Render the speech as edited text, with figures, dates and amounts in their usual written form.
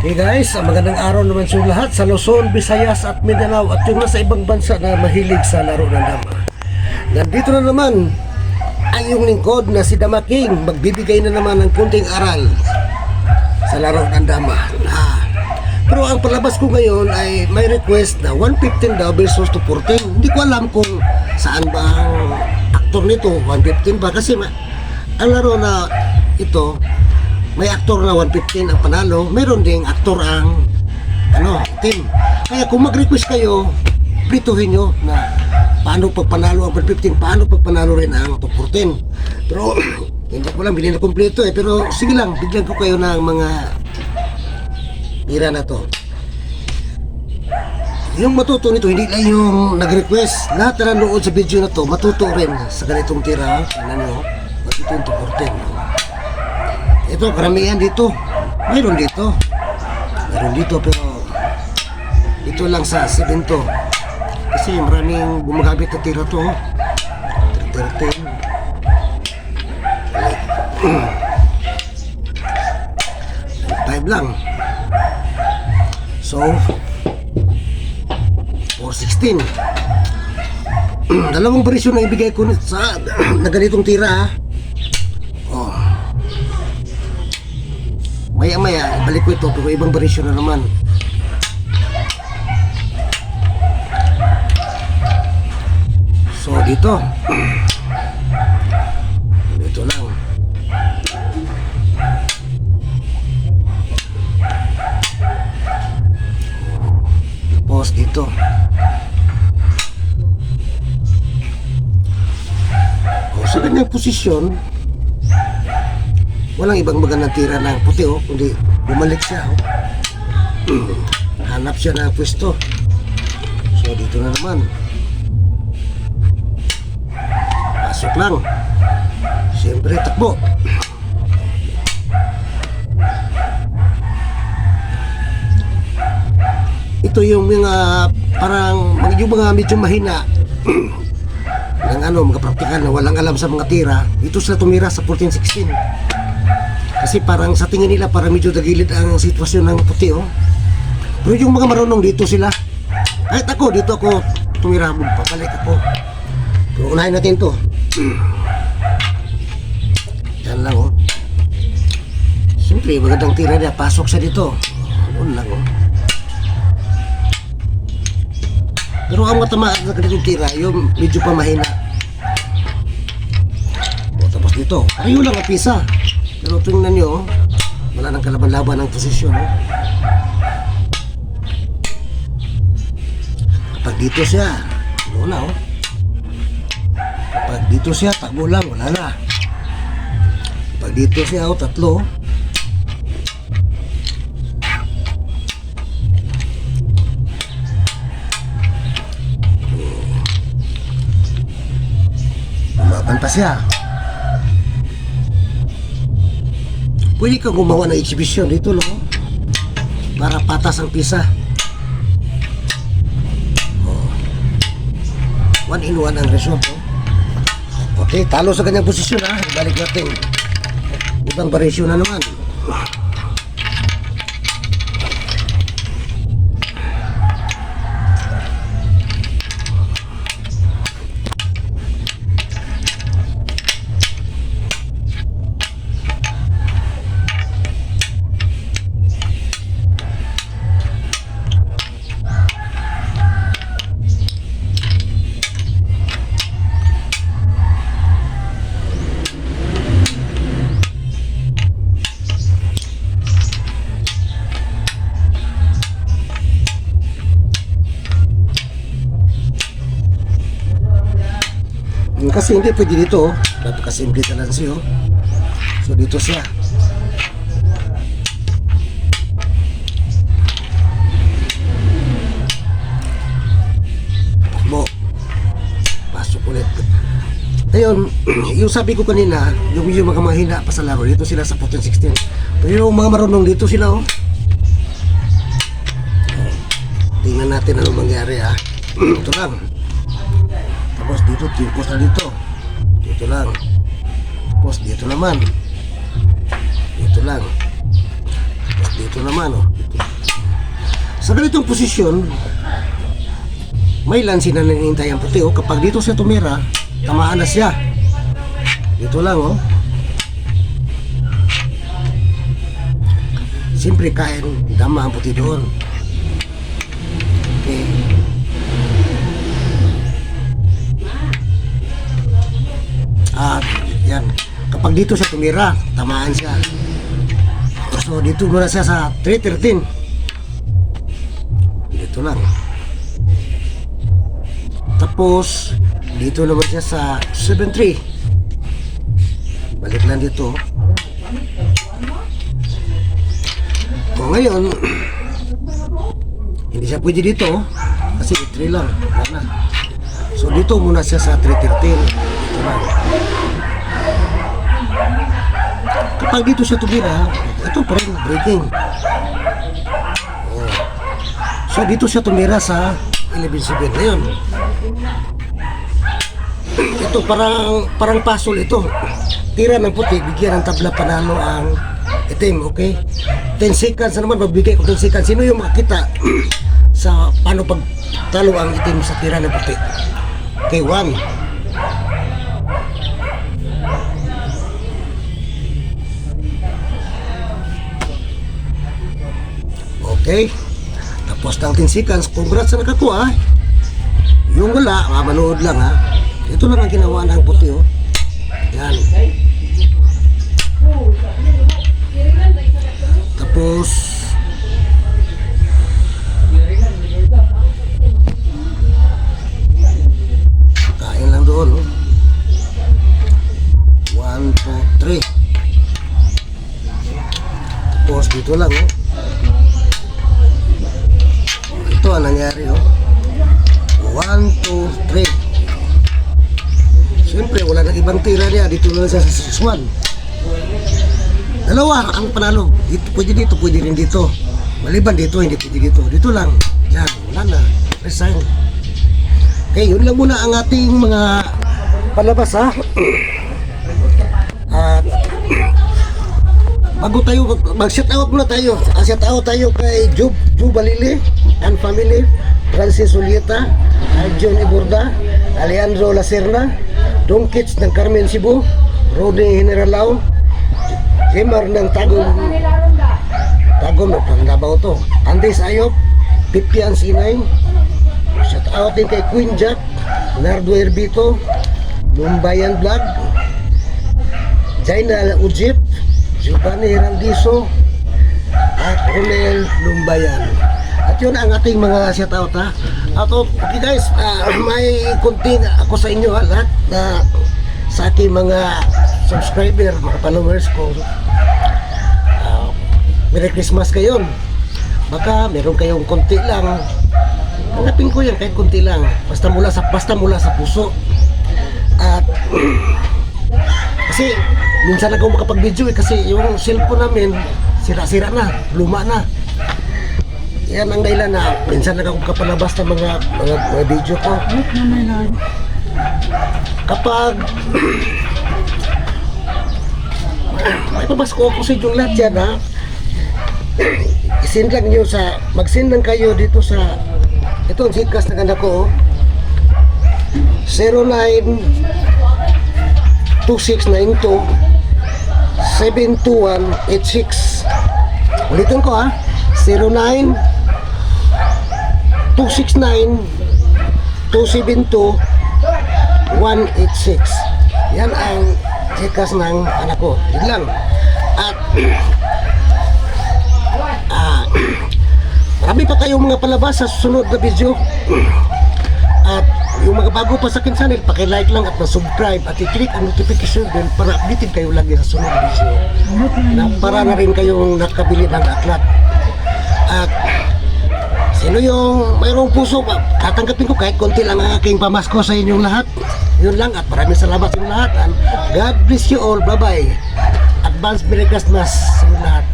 Hey guys, magandang araw naman sa lahat sa Luzon, Visayas at Mindanao at yung nasa ibang bansa na mahilig sa laro ng dama. Nandito na naman ang iyong lingkod na si Dama King, magbibigay na naman ng kunting aral sa laro ng dama. Pero ang palabas ko ngayon ay may request na 115 daw versus 214. Hindi ko alam kung saan ba ang aktor nito, 115 ba? Kasi ang laro na ito, may aktor na 115 ang panalo, mayroon ding aktor ang team. Kaya kung mag-request kayo, plituhin nyo na paano pag panalo ang 115, paano pag panalo rin ang 214. Pero hindi ko lang bilhin na kompleto pero sige lang, bigyan ko kayo ng mga tira na to. Yung matuto nito, hindi lang yung nag-request. Lahat na nanood sa video na to, matuto rin sa ganitong tira. Tingnan nyo, matuto yung 214. Ito, karamihan dito. Mayroon dito. Mayroon dito, pero ito lang sa 7 to. Kasi maraming gumagamit na tira to. 13. 5 lang. So, 416. Dalawang presyo na ibigay ko sa na ganitong tira. Maya-maya, balik ko ito pero ibang barisyon na naman. So, dito. Dito lang. Tapos dito. Sa kanyang posisyon, walang ibang magandang tira ng puti kundi bumalik siya hanap siya ng pwesto. So dito na naman, pasok lang, siyempre takbo. Ito yung mga parang yung mga medyo mahina ng mga praktikal na walang alam sa mga tira. Dito sila tumira sa 14-16 kasi parang sa tingin nila parang medyo dagilid ang sitwasyon ng puti pero yung mga marunong dito sila. Kahit ako, dito ako tumira, papalik ako. Pero unahin natin to. Yan lang siyempre magandang tira niya, pasok siya dito. Yun lang pero ang matamaan na ganitong tira yung medyo pa mahina. Tapos dito, ayaw lang ang pisa. Pero tingnan nyo, wala nang kalaban-laban ng posisyon. Kapag dito siya, wala Kapag dito siya, takbo lang, wala na. Kapag dito siya, tatlo. Lumaban pa siya. Pwede kang gumawa ng exhibition dito para patas ang pisa. 1-in-1 ang result. Okay, talo sa kanyang posisyon Ibalik natin. Ibang variation na naman. Kasi hindi pwede dito napakasimple na lang siya So dito siya. Pasok ulit. Ayun, yung sabi ko kanina, yung mga mahina pa sa laro, dito sila sa 14-16. Pero yung mga marunong dito sila tingnan natin ano mangyari Ito lang. Tapos dito, timpos na dito. Dito lang. Tapos dito naman. Dito lang. Tapos Dito naman, oh. Sa ganitong posisyon, may lansi na nanihintay ang puti, oh. Kapag dito siya tumira, tamaan na siya. Dito lang, oh. Siyempre, kain dama ang puti doon. Okay. At, yan. Kapag dito siya tumira, tamaan siya. So, dito muna siya sa 313. Dito lang. Tapos, dito naman siya sa 73. Balik lang dito. O ngayon, hindi siya pwede dito kasi 3 lang. Wala na. So, dito muna siya sa 313. Dito lang. Kapag dito siya tumira, ito pa rin breaking. Oh. So dito siya tumira sa 11-7 na yun. Ito parang puzzle ito. Tira ng puti, bigyan ng tabla panalo ang itim, okay? 10 seconds na naman, magbigay ko 10 seconds. Sino yung makakita sa paano pagtalo ang itim sa tira ng puti? Okay, 1. Okay, tapos ng 10 seconds, congrats sa nakakuha. Yung wala, manood lang ha. Ito lang ang ginawa ng puti, oh. Yan. Tapos kain lang doon, oh. 1, 2, 3. Tapos dito lang, oh. Ito ang nangyari, oh. 1, 2, 3. Siyempre, wala nang ibang tira niya. Dito na siya sa 6-1. Dalawa ang panalo. Dito, pwede rin dito. Maliban dito, hindi pwede dito. Dito lang. Yan, wala na. Resign. Okay, yun lang muna ang ating mga palabas, ha. At bago tayo, mag-shout out muna tayo. Shout out tayo kay Job Balili and family, Francis Ulieta, John Iborda, Alejandro Lacerna, Don Kits ng Carmen Cebu, Rodney Generalao, Jemar ng Tagum ng Pandabaw to, Andres Ayop, Pipian Sinay. Shout out din kay Queen Jack, Nardo Herbito, Lumbayan Vlog, Jaina Ujip, Giovanni Heraldiso, at Romel Lumbayan. At yun ang ating mga shoutout, ha. At okay guys, may kunting ako sa inyo, ha, lahat na sa aking mga subscriber, mga followers ko. Merry Christmas kayo. Baka meron kayong konti lang. Hanapin ko yan kahit konti lang. Basta mula sa puso. At kasi minsan ako makapag-video kasi yung cellphone namin sira-sira na, luma na. Yan ang dahilan na minsan ako makapalabas ng mga video ko. Kapag may pabasko ako sa inyong lahat yan, ha. Isend lang nyo sa, mag-send lang kayo dito sa ito ang sikas na ganda ko, 092692 72186. Ulitin ko, ha. 092692 186. Yan ang sikas ng anak ko. Yun lang. At marami pa kayong mga palabas sa susunod na video. At yung mga bago pa sa akin channel, paki-like lang at na-subscribe at i-click ang notification bell para updated kayo lagi sa sunod na video. Na para na rin kayong nakabili ng aklat. At sino yung mayroong puso, tatanggapin ko kahit konti lang ang aking pamasko sa inyong lahat. Yun lang, at maraming salamat sa inyong lahat. And God bless you all. Bye-bye. Advance Merry Christmas sa inyong lahat.